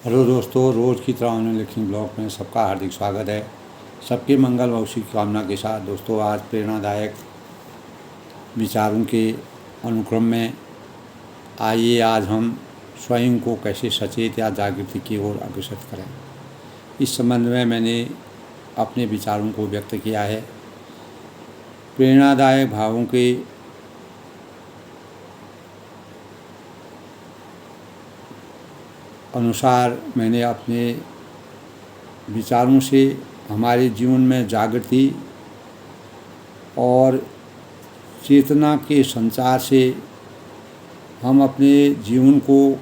Hello दोस्तों, रोज़ की तरह ऑनलाइन लिखनी ब्लॉग में सबका हार्दिक स्वागत है। सबके मंगल व उसी की कामना के साथ दोस्तों आज प्रेरणादायक विचारों के अनुक्रम में आइए आज हम स्वयं को कैसे सचेत या जागृति की ओर अग्रसर करें। इस संबंध में मैंने अपने विचारों को व्यक्त किया है। प्रेरणादायक भावों के अनुसार मैंने अपने विचारों से हमारे जीवन में जागृति और चेतना के संचार से हम अपने जीवन को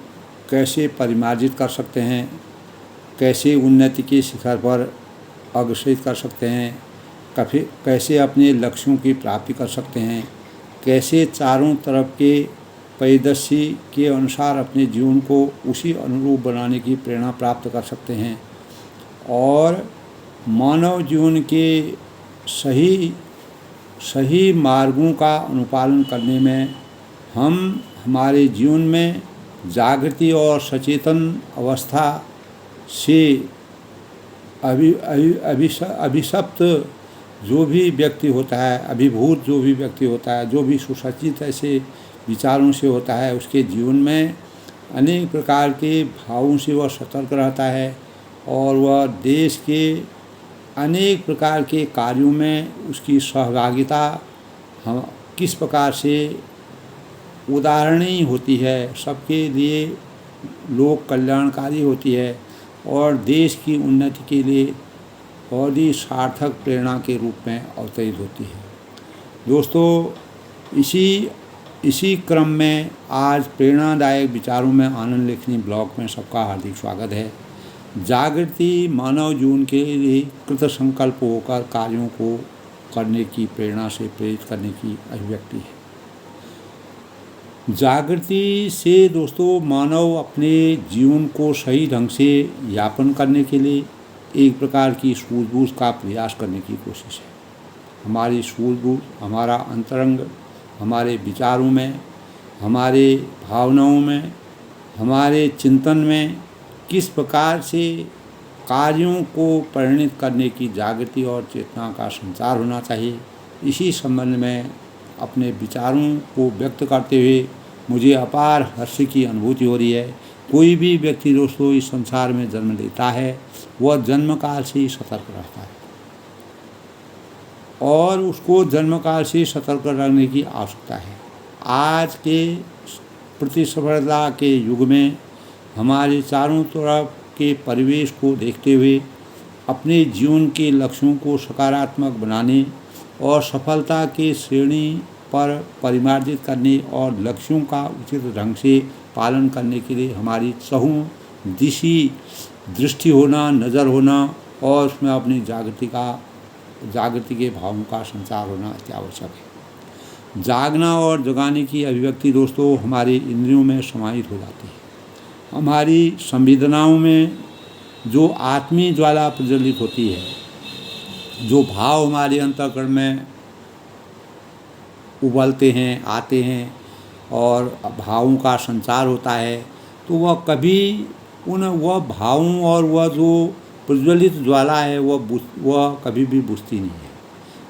कैसे परिमार्जित कर सकते हैं, कैसे उन्नति के शिखर पर अग्रसर कर सकते हैं, कैसे अपने लक्ष्यों की प्राप्ति कर सकते हैं, कैसे चारों तरफ के परिदृश्य के अनुसार अपने जीवन को उसी अनुरूप बनाने की प्रेरणा प्राप्त कर सकते हैं और मानव जीवन के सही मार्गों का अनुपालन करने में हम हमारे जीवन में जागृति और सचेतन अवस्था से अभिशप्त जो भी व्यक्ति होता है, अभिभूत जो भी व्यक्ति होता है, जो भी सुसज्जित ऐसे विचारों से होता है, उसके जीवन में अनेक प्रकार के भावों से वह सतर्क रहता है और वह देश के अनेक प्रकार के कार्यों में उसकी सहभागिता हम किस प्रकार से उदाहरणीय होती है, सबके लिए लोक कल्याणकारी होती है और देश की उन्नति के लिए बहुत ही सार्थक प्रेरणा के रूप में अवतरित होती है। दोस्तों, इसी क्रम में आज प्रेरणादायक विचारों में आनंद लेखनी ब्लॉग में सबका हार्दिक स्वागत है। जागृति मानव जीवन के लिए कृत संकल्प होकर कार्यों को करने की प्रेरणा से प्रेरित करने की अभिव्यक्ति है। जागृति से दोस्तों मानव अपने जीवन को सही ढंग से यापन करने के लिए एक प्रकार की सूझबूझ का प्रयास करने की कोशिश है। हमारी सूझबूझ हमारा अंतरंग हमारे विचारों में, हमारे भावनाओं में, हमारे चिंतन में किस प्रकार से कार्यों को परिणित करने की जागृति और चेतना का संचार होना चाहिए, इसी संबंध में अपने विचारों को व्यक्त करते हुए मुझे अपार हर्ष की अनुभूति हो रही है। कोई भी व्यक्ति दोस्तों इस संसार में जन्म लेता है, वह जन्मकाल से ही सतर्क रहता है और उसको जन्मकाल से सतर्क रहने की आवश्यकता है। आज के प्रतिस्पर्धा के युग में हमारे चारों तरफ के परिवेश को देखते हुए अपने जीवन के लक्ष्यों को सकारात्मक बनाने और सफलता के श्रेणी पर परिमार्जित करने और लक्ष्यों का उचित ढंग से पालन करने के लिए हमारी चहुमुखी दृष्टि होना, नज़र होना और उसमें अपनी जागृति के भावों का संचार होना अति आवश्यक है। जागना और जगाने की अभिव्यक्ति दोस्तों हमारी इंद्रियों में समाहित हो जाती है। हमारी संवेदनाओं में जो आत्मीय ज्वाला प्रज्वलित होती है, जो भाव हमारे अंतःकरण में उबलते हैं, आते हैं और भावों का संचार होता है, तो वह कभी वह भावों और वह जो प्रज्वलित ज्वाला है वह कभी भी बुझती नहीं है।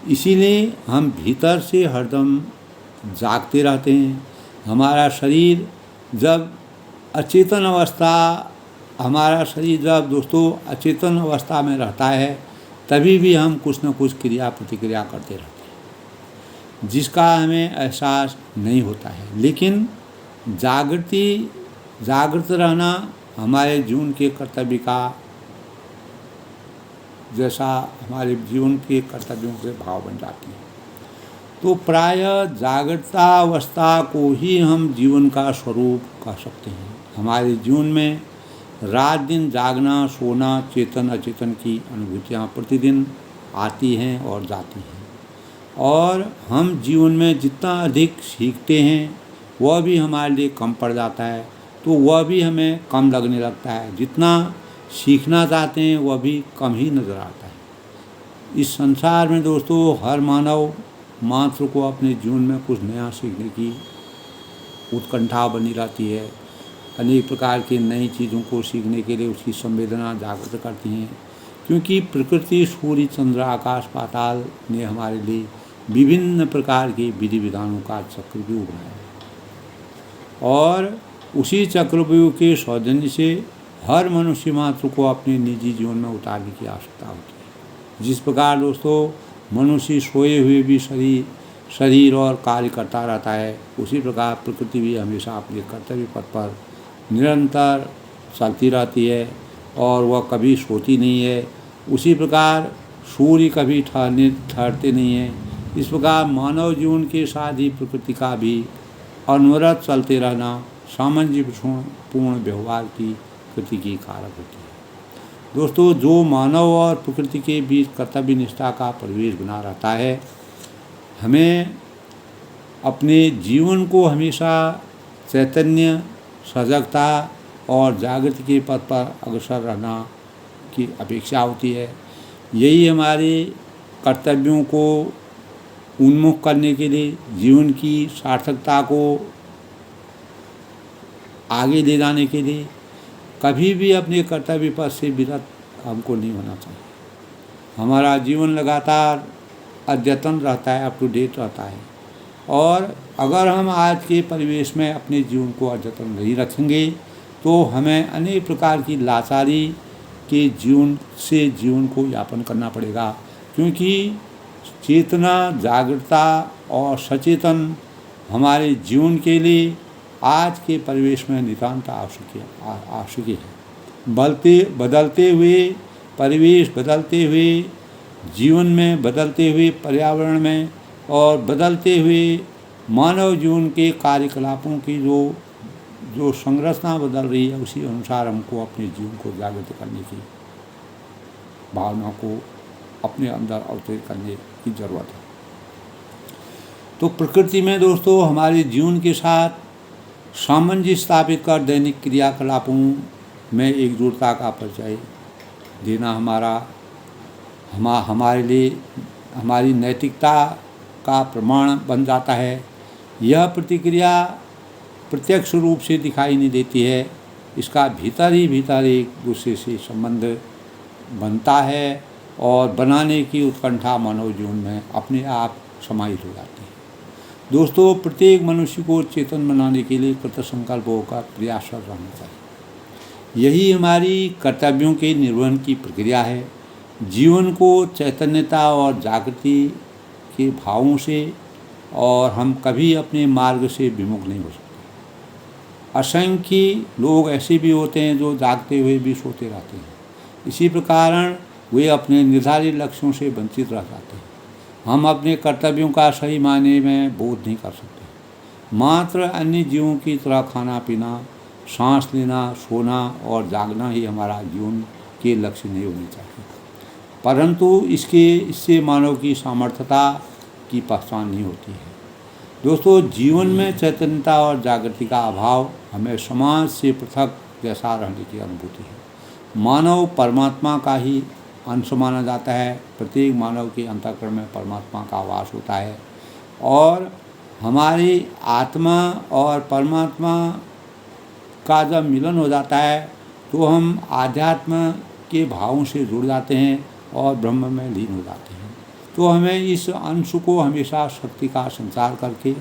इसीलिए हम भीतर से हरदम जागते रहते हैं। हमारा शरीर जब दोस्तों अचेतन अवस्था में रहता है, तभी भी हम कुछ न कुछ क्रिया प्रतिक्रिया करते रहते हैं जिसका हमें एहसास नहीं होता है। लेकिन जागृत रहना हमारे जीवन के कर्तव्य का जैसा हमारे जीवन के कर्तव्यों से भाव बन जाती है। तो प्रायः जागृतावस्था को ही हम जीवन का स्वरूप कह सकते हैं। हमारे जीवन में रात दिन जागना, सोना, चेतन अचेतन की अनुभूतियाँ प्रतिदिन आती हैं और जाती हैं और हम जीवन में जितना अधिक सीखते हैं वह भी हमारे लिए कम पड़ जाता है, तो वह भी हमें कम लगने लगता है। जितना सीखना चाहते हैं वह भी कम ही नज़र आता है। इस संसार में दोस्तों हर मानव मात्र को अपने जीवन में कुछ नया सीखने की उत्कंठा बनी रहती है। अनेक प्रकार की नई चीज़ों को सीखने के लिए उसकी संवेदना जागृत करती हैं, क्योंकि प्रकृति, सूर्य, चंद्र, आकाश, पाताल ने हमारे लिए विभिन्न प्रकार के विधि विधानों का चक्रव्यूह बनाया और उसी चक्रव्यूह के सौजन्य से हर मनुष्य मात्र को अपने निजी जीवन में उतारने की आवश्यकता होती है। जिस प्रकार दोस्तों मनुष्य सोए हुए भी शरीर और कार्य करता रहता है, उसी प्रकार प्रकृति भी हमेशा अपने कर्तव्य पथ पर निरंतर चलती रहती है और वह कभी सोती नहीं है। उसी प्रकार सूर्य कभी ठहरते नहीं हैं। इस प्रकार मानव जीवन के साथ ही प्रकृति का भी अनवरत चलते रहना सामंजस्यपूर्ण व्यवहार की प्रकृति की कारक होती है। दोस्तों, जो मानव और प्रकृति के बीच कर्तव्य निष्ठा का परिवेश बना रहता है, हमें अपने जीवन को हमेशा चैतन्य, सजगता और जागृति के पथ पर अग्रसर रहना की अपेक्षा होती है। यही हमारे कर्तव्यों को उन्मुख करने के लिए, जीवन की सार्थकता को आगे ले जाने के लिए कभी भी अपने कर्तव्य पथ से विरत हमको नहीं होना चाहिए। हमारा जीवन लगातार अद्यतन रहता है, अप टू डेट रहता है, और अगर हम आज के परिवेश में अपने जीवन को अद्यतन नहीं रखेंगे तो हमें अनेक प्रकार की लाचारी के जीवन को यापन करना पड़ेगा, क्योंकि चेतना, जागरूकता और सचेतन हमारे जीवन के लिए आज के परिवेश में नितांत आवश्यक है। बदलते हुए परिवेश, बदलते हुए जीवन में, बदलते हुए पर्यावरण में और बदलते हुए मानव जीवन के कार्यकलापों की जो संरचना बदल रही है, उसी अनुसार हमको अपने जीवन को जागृत करने की भावना को अपने अंदर अवतरित करने की ज़रूरत है। तो प्रकृति में दोस्तों हमारे जीवन के साथ सामंजस्य स्थापित कर दैनिक क्रियाकलापों में एकजुटता का परिचय देना हमारे लिए हमारी नैतिकता का प्रमाण बन जाता है। यह प्रतिक्रिया प्रत्यक्ष रूप से दिखाई नहीं देती है, इसका भीतर ही भीतर एक दूसरे से संबंध बनता है और बनाने की उत्कंठा मानव जीवन में अपने आप समाहित हो जाती है। दोस्तों, प्रत्येक मनुष्य को चेतन बनाने के लिए कृतसंकल्प होकर प्रयासरत रहना चाहिए। यही हमारी कर्तव्यों के निर्वहन की प्रक्रिया है। जीवन को चैतन्यता और जागृति के भावों से और हम कभी अपने मार्ग से विमुख नहीं हो सकते। असंख्य लोग ऐसे भी होते हैं जो जागते हुए भी सोते रहते हैं। इसी प्रकार वे अपने निर्धारित लक्ष्यों से वंचित रह जाते हैं। हम अपने कर्तव्यों का सही मायने में बोध नहीं कर सकते। मात्र अन्य जीवों की तरह खाना पीना, सांस लेना, सोना और जागना ही हमारा जीवन के लक्ष्य नहीं होने चाहिए, परंतु इससे मानव की सामर्थ्यता की पहचान नहीं होती है। दोस्तों, जीवन में चैतन्यता और जागृति का अभाव हमें समाज से पृथक जैसा रहने की अनुभूति है। मानव परमात्मा का ही अंश माना जाता है। प्रत्येक मानव के अंतःकरण में परमात्मा का वास होता है और हमारी आत्मा और परमात्मा का जब मिलन हो जाता है तो हम आध्यात्म के भावों से जुड़ जाते हैं और ब्रह्म में लीन हो जाते हैं। तो हमें इस अंश को हमेशा शक्ति का संचार करके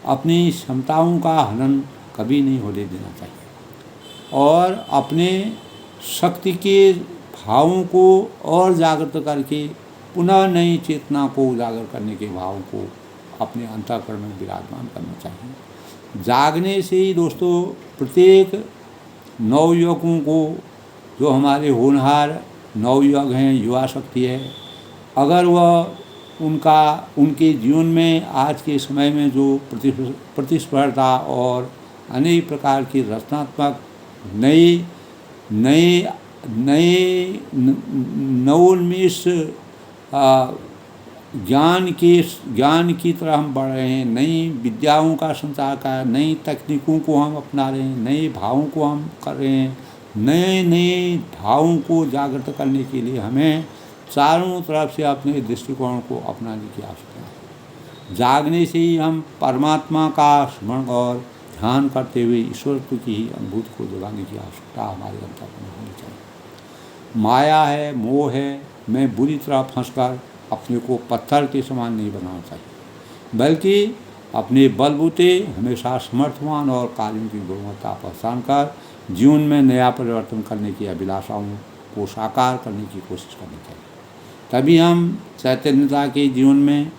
अपनी क्षमताओं का हनन कभी नहीं होने देना चाहिए और अपने शक्ति के भावों को और जागृत करके पुनः नई चेतना को उजागर करने के भाव को अपने अंतःकरण में विराजमान करना चाहिए। जागने से ही दोस्तों प्रत्येक नवयुवकों को, जो हमारे होनहार नवयुवक हैं, युवा शक्ति है, अगर वह उनके जीवन में आज के समय में जो प्रतिस्पर्धा और अनेक प्रकार की रचनात्मक नए नवोन्मेष ज्ञान की तरह हम बढ़ रहे हैं। नई विद्याओं का संचार कर, नई तकनीकों को हम अपना रहे हैं, नए भावों को हम कर रहे हैं। नए भावों को जागृत करने के लिए हमें चारों तरफ से अपने दृष्टिकोण को अपनाने की आवश्यकता है। जागने से ही हम परमात्मा का स्मरण और ध्यान करते हुए ईश्वरत्व की ही अनुभूति को जगाने की आवश्यकता हमारे अंतःकरण में होनी चाहिए। माया है, मोह है में बुरी तरह फंसकर अपने को पत्थर के समान नहीं बनाना चाहिए, बल्कि अपने बलबूते हमेशा समर्थवान और कार्यों की गुणवत्ता पहचान कर जीवन में नया परिवर्तन करने की अभिलाषाओं को साकार करने की कोशिश करनी चाहिए। तभी हम चैतन्यता के जीवन में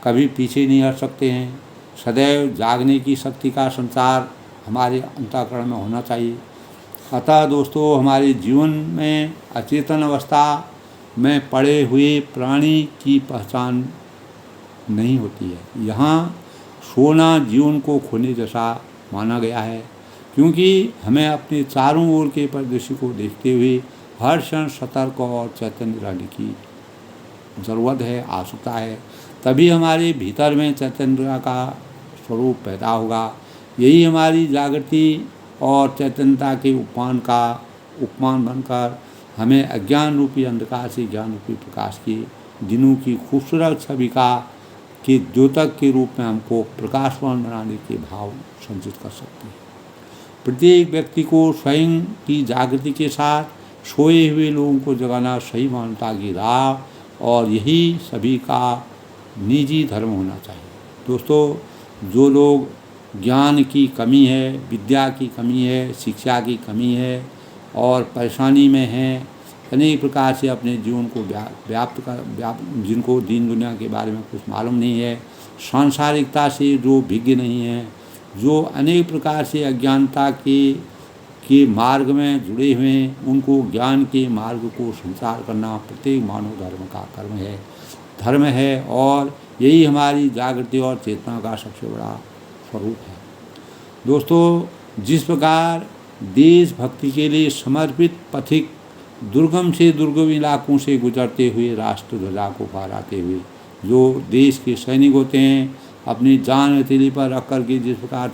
कभी पीछे नहीं हट सकते हैं। सदैव जागने की शक्ति का संचार हमारे अंतःकरण में होना चाहिए। अतः दोस्तों, हमारे जीवन में अचेतन अवस्था में पड़े हुए प्राणी की पहचान नहीं होती है। यहाँ सोना जीवन को खोने जैसा माना गया है, क्योंकि हमें अपने चारों ओर के परिदृश्य को देखते हुए हर क्षण सतर्क और चैतन्य रहने की ज़रूरत है, आवश्यकता है। तभी हमारे भीतर में चैतन्य का स्वरूप पैदा होगा। यही हमारी जागृति और चैतन्यता के उपमान बनकर हमें अज्ञान रूपी अंधकार से ज्ञान रूपी प्रकाश के दिनों की खूबसूरत छवि के द्योतक के रूप में हमको प्रकाशवान बनाने के भाव संचित कर सकते हैं। प्रत्येक व्यक्ति को स्वयं की जागृति के साथ सोए हुए लोगों को जगाना सही मानवता की राह और यही सभी का निजी धर्म होना चाहिए। दोस्तों, जो लोग ज्ञान की कमी है, विद्या की कमी है, शिक्षा की कमी है और परेशानी में हैं, अनेक प्रकार से अपने जीवन को जिनको दीन दुनिया के बारे में कुछ मालूम नहीं है, सांसारिकता से जो भिज्ञ नहीं है, जो अनेक प्रकार से अज्ञानता के मार्ग में जुड़े हुए हैं, उनको ज्ञान के मार्ग को संचार करना प्रत्येक मानव धर्म है और यही हमारी जागृति और चेतना का सबसे बड़ा स्वरूप है। दोस्तों, जिस प्रकार देशभक्ति के लिए समर्पित पथिक दुर्गम से दुर्गम इलाकों से गुजरते हुए राष्ट्र ध्वजा को फहराते हुए जो देश के सैनिक होते हैं, अपनी जान हथेली पर रख कर के जिस प्रकार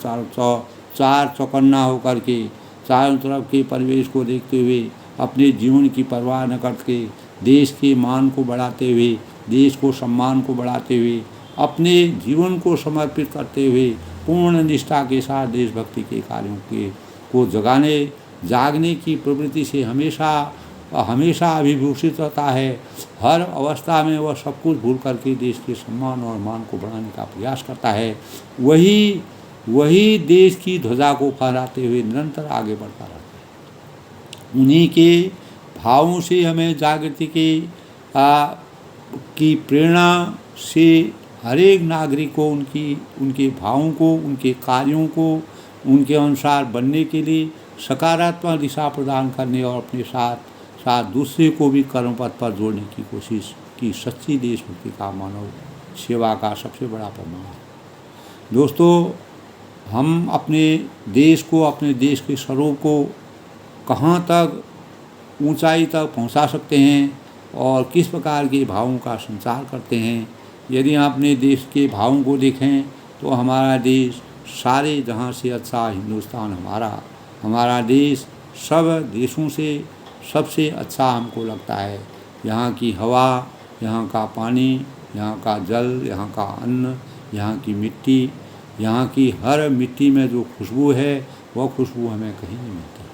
चार चौकन्ना होकर के चारों तरफ के परिवेश को देखते हुए अपने जीवन की परवाह न करके देश के मान को बढ़ाते हुए, देश को सम्मान को बढ़ाते हुए, अपने जीवन को समर्पित करते हुए पूर्ण निष्ठा के साथ देशभक्ति के कार्यों को जागने की प्रवृत्ति से हमेशा अभिभूषित रहता है। हर अवस्था में वह सब कुछ भूल करके देश के सम्मान और मान को बढ़ाने का प्रयास करता है। वही देश की ध्वजा को फहराते हुए निरंतर आगे बढ़ता रहता है। उन्हीं के भावों से हमें जागृति की प्रेरणा से हर एक नागरिक को उनके भावों को, उनके कार्यों को उनके अनुसार बनने के लिए सकारात्मक दिशा प्रदान करने और अपने साथ दूसरे को भी कर्म पथ पर जोड़ने की कोशिश की सच्ची देशभक्ति का मानव सेवा का सबसे बड़ा प्रमाण है। दोस्तों, हम अपने देश को, अपने देश के स्वरूप को कहाँ तक ऊंचाई तक पहुंचा सकते हैं और किस प्रकार के भावों का संचार करते हैं, यदि आप अपने देश के भावों को देखें तो हमारा देश सारे जहां से अच्छा हिंदुस्तान हमारा देश सब देशों से सबसे अच्छा हमको लगता है। यहाँ की हवा, यहाँ का पानी, यहाँ का जल, यहाँ का अन्न, यहाँ की मिट्टी, यहाँ की हर मिट्टी में जो खुशबू है वह खुशबू हमें कहीं नहीं मिलती।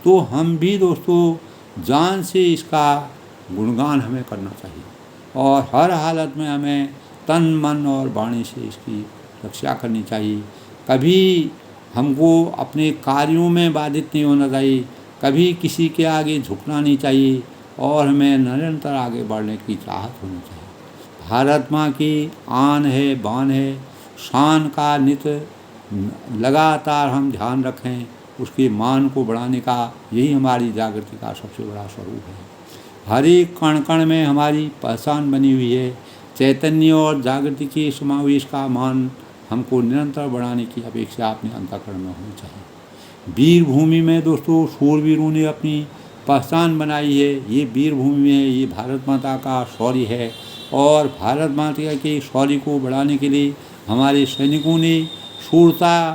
तो हम भी दोस्तों जान से इसका गुणगान हमें करना चाहिए और हर हालत में हमें तन मन और वाणी से इसकी रक्षा करनी चाहिए। कभी हमको अपने कार्यों में बाधित नहीं होना चाहिए, कभी किसी के आगे झुकना नहीं चाहिए और हमें निरंतर आगे बढ़ने की चाहत होनी चाहिए। भारत माँ की आन है, बान है, शान का नित्य लगातार हम ध्यान रखें, उसके मान को बढ़ाने का यही हमारी जागृति का सबसे बड़ा स्वरूप है। हर एक कण कण में हमारी पहचान बनी हुई है। चैतन्य और जागृति के समावेश का मान हमको निरंतर बढ़ाने की अपेक्षा अपने अंतःकरण में होनी चाहिए। वीर भूमि में दोस्तों शूरवीरों ने अपनी पहचान बनाई है। ये वीर भूमि में ये भारत माता का शौर्य है और भारत माता के शौर्य को बढ़ाने के लिए हमारे सैनिकों ने शूरता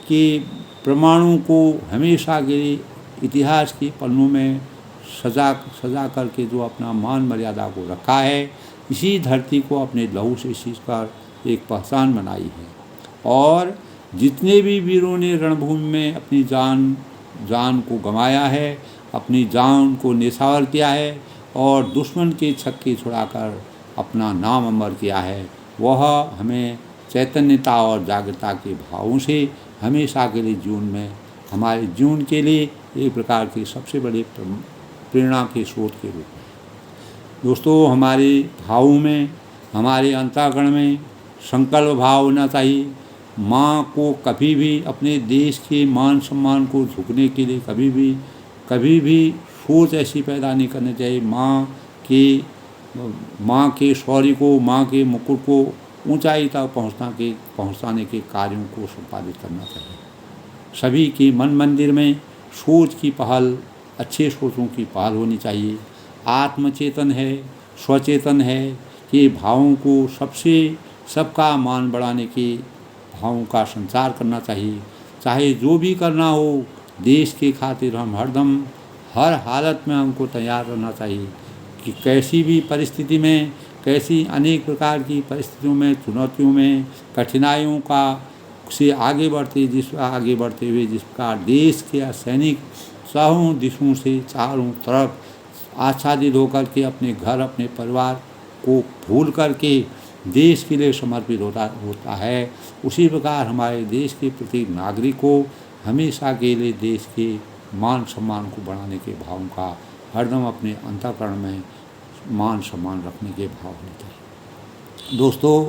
के प्रमाणों को हमेशा के लिए इतिहास के पन्नों में सजा करके जो अपना मान मर्यादा को रखा है, इसी धरती को अपने लहू से सींच कर एक पहचान बनाई है। और जितने भी वीरों ने रणभूमि में अपनी जान को गंवाया है, अपनी जान को न्यौछावर किया है और दुश्मन के छक्के छुड़ाकर अपना नाम अमर किया है, वह हमें चैतन्यता और जागृतता के भावों से हमेशा के लिए जीवन में, हमारे जीवन के लिए एक प्रकार के सबसे बड़े प्रेरणा के स्रोत के रूप में। दोस्तों, हमारे भावों में, हमारे अंतःकरण में संकल्प भाव होना चाहिए। माँ को कभी भी अपने देश के मान सम्मान को झुकने के लिए कभी भी सोच ऐसी पैदा नहीं करनी चाहिए। माँ के शौर्य को, माँ के मुकुट को ऊंचाई तक पहुँचाने के कार्यों को संपादित करना चाहिए। सभी के मन मंदिर में सोच की पहल, अच्छे सोचों की पहल होनी चाहिए। आत्मचेतन है, स्वचेतन है कि भावों को सबका मान बढ़ाने के भावों का संचार करना चाहिए। चाहे जो भी करना हो, देश के खातिर हम हरदम हर हालत में हमको तैयार रहना चाहिए कि कैसी भी परिस्थिति में, कैसी अनेक प्रकार की परिस्थितियों में, चुनौतियों में, कठिनाइयों से आगे बढ़ते हुए जिस प्रकार देश के सैनिक चारों दिशों से, चारों तरफ आच्छादित होकर के अपने घर, अपने परिवार को भूल करके देश के लिए समर्पित होता है, उसी प्रकार हमारे देश के प्रत्येक नागरिक को हमेशा के लिए देश के मान सम्मान को बढ़ाने के भाव का हरदम अपने अंतःकरण में मान सम्मान रखने के भाव होने चाहिए। दोस्तों,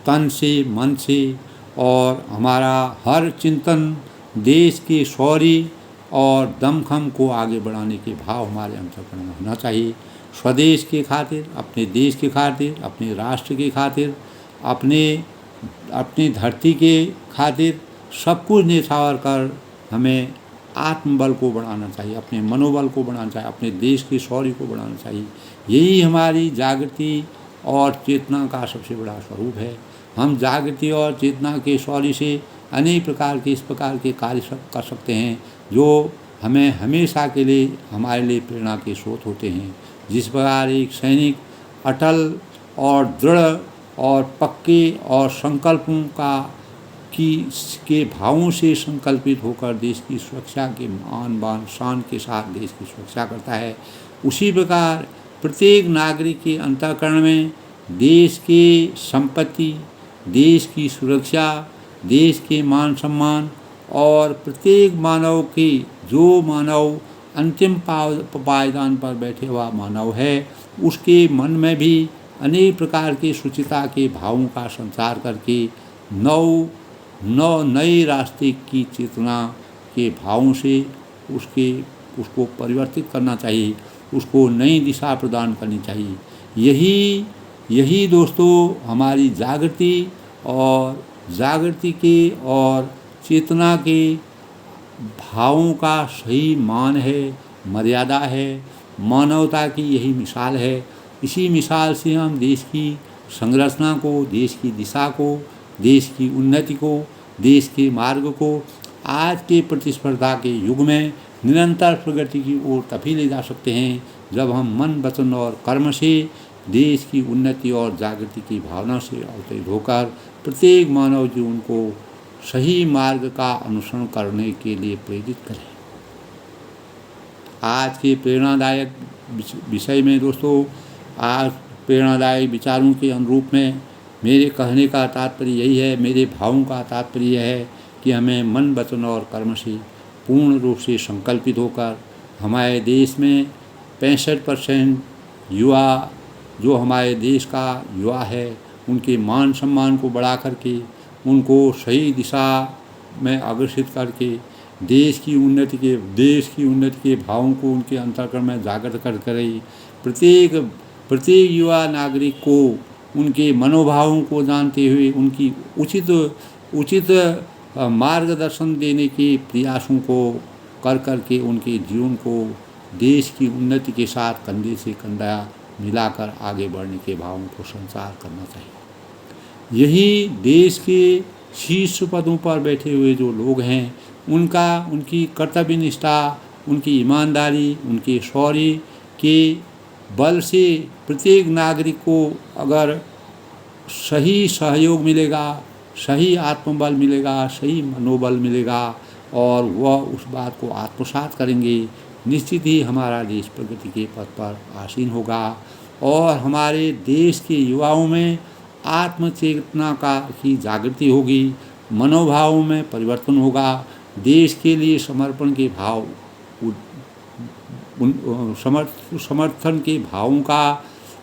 तन से, मन से और हमारा हर चिंतन देश के शौर्य और दमखम को आगे बढ़ाने के भाव हमारे अंतःकरण में होना चाहिए। स्वदेश के खातिर, अपने देश के खातिर, अपने राष्ट्र के खातिर, अपनी धरती के खातिर सब कुछ न्यौछावर कर हमें आत्मबल को बढ़ाना चाहिए, अपने मनोबल को बढ़ाना चाहिए, अपने देश के शौर्य को बढ़ाना चाहिए। यही हमारी जागृति और चेतना का सबसे बड़ा स्वरूप है। हम जागृति और चेतना के शौर्य से अनेक प्रकार के इस प्रकार के कार्य कर सकते हैं जो हमें हमेशा के लिए हमारे लिए प्रेरणा के स्रोत होते हैं। जिस प्रकार एक सैनिक अटल और दृढ़ और पक्के और संकल्पों के भावों से संकल्पित होकर देश की सुरक्षा के आन बान शान के साथ देश की सुरक्षा करता है, उसी प्रकार प्रत्येक नागरिक के अंतःकरण में देश की संपत्ति, देश की सुरक्षा, देश के मान सम्मान और प्रत्येक मानव की, जो मानव अंतिम पायदान पर बैठे हुआ मानव है, उसके मन में भी अनेक प्रकार के शुचिता के भावों का संचार करके नए रास्ते की चेतना के भावों से उसको परिवर्तित करना चाहिए, उसको नई दिशा प्रदान करनी चाहिए। यही दोस्तों हमारी जागृति के और चेतना के भावों का सही मान है, मर्यादा है, मानवता की यही मिसाल है। इसी मिसाल से हम देश की संरचना को, देश की दिशा को, देश की उन्नति को, देश के मार्ग को आज के प्रतिस्पर्धा के युग में निरंतर प्रगति की ओर तभी ले जा सकते हैं जब हम मन, वचन और कर्म से देश की उन्नति और जागृति की भावना से अवतरित होकर प्रत्येक मानव जीवन को सही मार्ग का अनुसरण करने के लिए प्रेरित करें। आज के प्रेरणादायक विषय में दोस्तों, आज प्रेरणादायक विचारों के अनुरूप में मेरे कहने का तात्पर्य यही है, मेरे भावों का तात्पर्य यह है कि हमें मन, वचन और कर्म से पूर्ण रूप से संकल्पित होकर हमारे देश में 65% युवा, जो हमारे देश का युवा है, उनके मान सम्मान को बढ़ा करके उनको सही दिशा में अग्रसित करके देश की उन्नति के भावों को उनके अंतःकरण में जागृत करें। प्रत्येक युवा नागरिक को उनके मनोभावों को जानते हुए उनकी उचित मार्गदर्शन देने के प्रयासों को करके उनके जीवन को देश की उन्नति के साथ कंधे से कंधा मिलाकर आगे बढ़ने के भावों को संचार करना चाहिए। यही देश के शीर्ष पदों पर बैठे हुए जो लोग हैं, उनकी कर्तव्य निष्ठा, उनकी ईमानदारी, उनके शौर्य के बल से प्रत्येक नागरिक को अगर सही सहयोग मिलेगा सही आत्मबल मिलेगा, सही मनोबल मिलेगा और वह उस बात को आत्मसात करेंगे, निश्चित ही हमारा देश प्रगति के पथ पर आसीन होगा और हमारे देश के युवाओं में आत्मचेतना का की जागृति होगी, मनोभावों में परिवर्तन होगा, देश के लिए समर्पण के भाव समर्थन के भावों का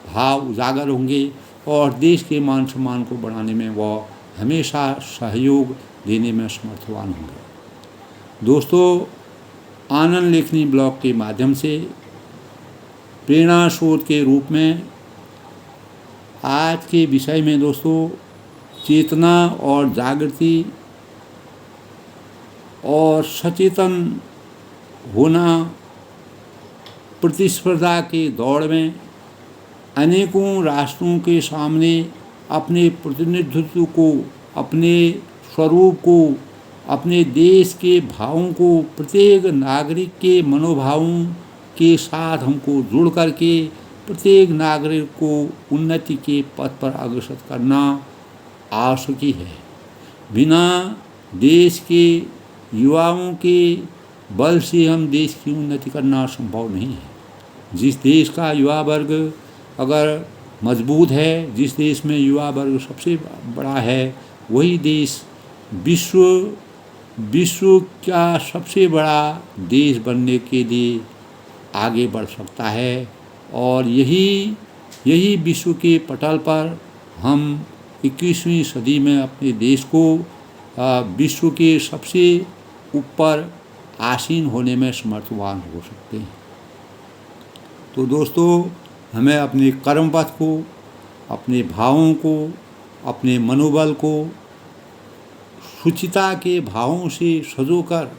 भाव उजागर होंगे और देश के मान सम्मान को बढ़ाने में वह हमेशा सहयोग देने में समर्थवान होंगे। दोस्तों, आनंद लेखनी ब्लॉग के माध्यम से प्रेरणा स्रोत के रूप में आज के विषय में दोस्तों चेतना और जागृति और सचेतन होना प्रतिस्पर्धा के दौड़ में अनेकों राष्ट्रों के सामने अपने प्रतिनिधित्व को, अपने स्वरूप को, अपने देश के भावों को प्रत्येक नागरिक के मनोभावों के साथ हमको जुड़ करके प्रत्येक नागरिक को उन्नति के पथ पर अग्रसर करना आवश्यक है। बिना देश के युवाओं के बल से हम देश की उन्नति करना संभव नहीं है। जिस देश का युवा वर्ग अगर मजबूत है, जिस देश में युवा वर्ग सबसे बड़ा है, वही देश विश्व का सबसे बड़ा देश बनने के लिए आगे बढ़ सकता है और यही विश्व के पटल पर हम 21वीं सदी में अपने देश को विश्व के सबसे ऊपर आसीन होने में समर्थवान हो सकते हैं। तो दोस्तों, हमें अपने कर्म पथ को, अपने भावों को, अपने मनोबल को शुचिता के भावों से सजोकर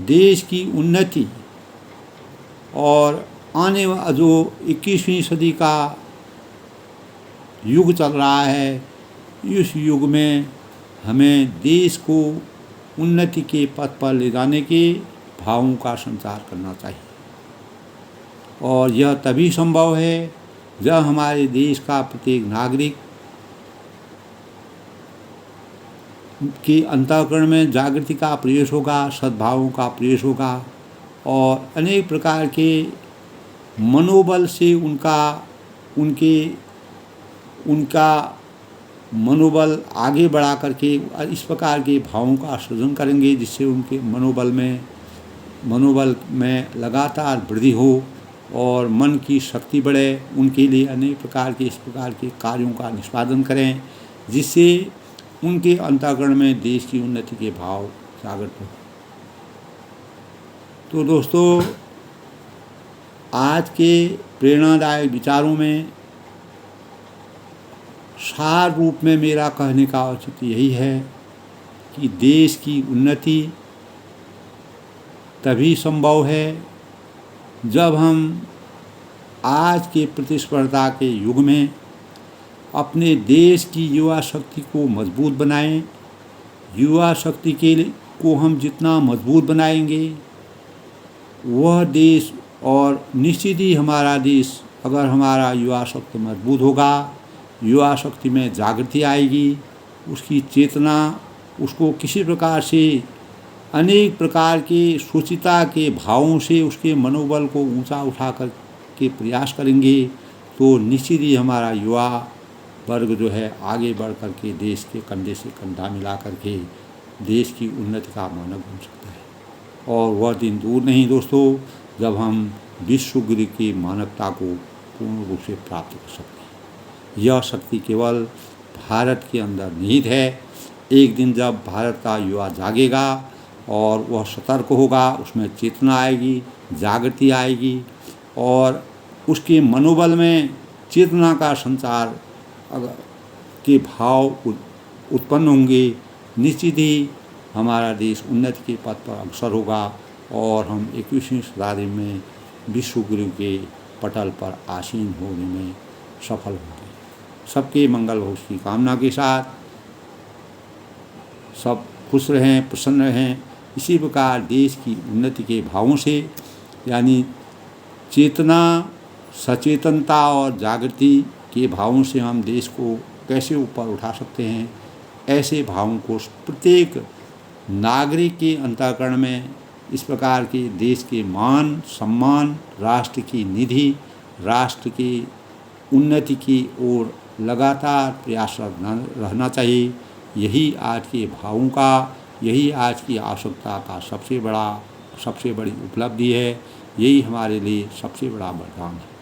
देश की उन्नति और आने वाला जो 21वीं सदी का युग चल रहा है, इस युग में हमें देश को उन्नति के पथ पर ले जाने के भावों का संचार करना चाहिए और यह तभी संभव है जब हमारे देश का प्रत्येक नागरिक के अंतःकरण में जागृति का प्रयास होगा, सद्भावों का प्रयास होगा और अनेक प्रकार के मनोबल से उनका मनोबल आगे बढ़ा करके इस प्रकार के भावों का सृजन करेंगे जिससे उनके मनोबल में लगातार वृद्धि हो और मन की शक्ति बढ़े। उनके लिए अनेक प्रकार के इस प्रकार के कार्यों का निष्पादन करें जिससे उनके अंतःकरण में देश की उन्नति के भाव जागृत हो। तो दोस्तों, आज के प्रेरणादायक विचारों में सार रूप में मेरा कहने का औचित्य यही है कि देश की उन्नति तभी संभव है जब हम आज के प्रतिस्पर्धा के युग में अपने देश की युवा शक्ति को मजबूत बनाएं। युवा शक्ति को हम जितना मजबूत बनाएंगे वह देश और निश्चित ही हमारा देश, अगर हमारा युवा शक्ति मजबूत होगा, युवा शक्ति में जागृति आएगी, उसकी चेतना उसको किसी प्रकार से अनेक प्रकार के शुचिता के भावों से उसके मनोबल को ऊंचा उठा कर के प्रयास करेंगे तो निश्चित ही हमारा युवा वर्ग जो है आगे बढ़ कर के देश के कंधे से कंधा मिला करके देश की उन्नति का मानक बन सकता है। और वह दिन दूर नहीं दोस्तों जब हम विश्व गुरु की मानवता को पूर्ण रूप से प्राप्त कर सकते हैं। यह शक्ति केवल भारत के अंदर निहित है। एक दिन जब भारत का युवा जागेगा और वह सतर्क होगा, उसमें चेतना आएगी, जागृति आएगी और उसके मनोबल में चेतना का संचार के भाव उत्पन्न होंगे, निश्चित ही हमारा देश उन्नति के पथ पर अग्रसर होगा और हम 21वीं शताब्दी में विश्व गुरु के पटल पर आसीन होने में सफल होंगे। सबके मंगल हो की कामना के साथ सब खुश रहें, प्रसन्न रहें। इसी प्रकार देश की उन्नति के भावों से यानी चेतना, सचेतनता और जागृति के भावों से हम देश को कैसे ऊपर उठा सकते हैं, ऐसे भावों को प्रत्येक नागरिक के अंतःकरण में इस प्रकार के देश के मान सम्मान, राष्ट्र की निधि, राष्ट्र की उन्नति की ओर लगातार प्रयासरत रहना चाहिए। यही आज के भावों का, यही आज की आवश्यकता का सबसे बड़ी उपलब्धि है। यही हमारे लिए सबसे बड़ा वरदान है।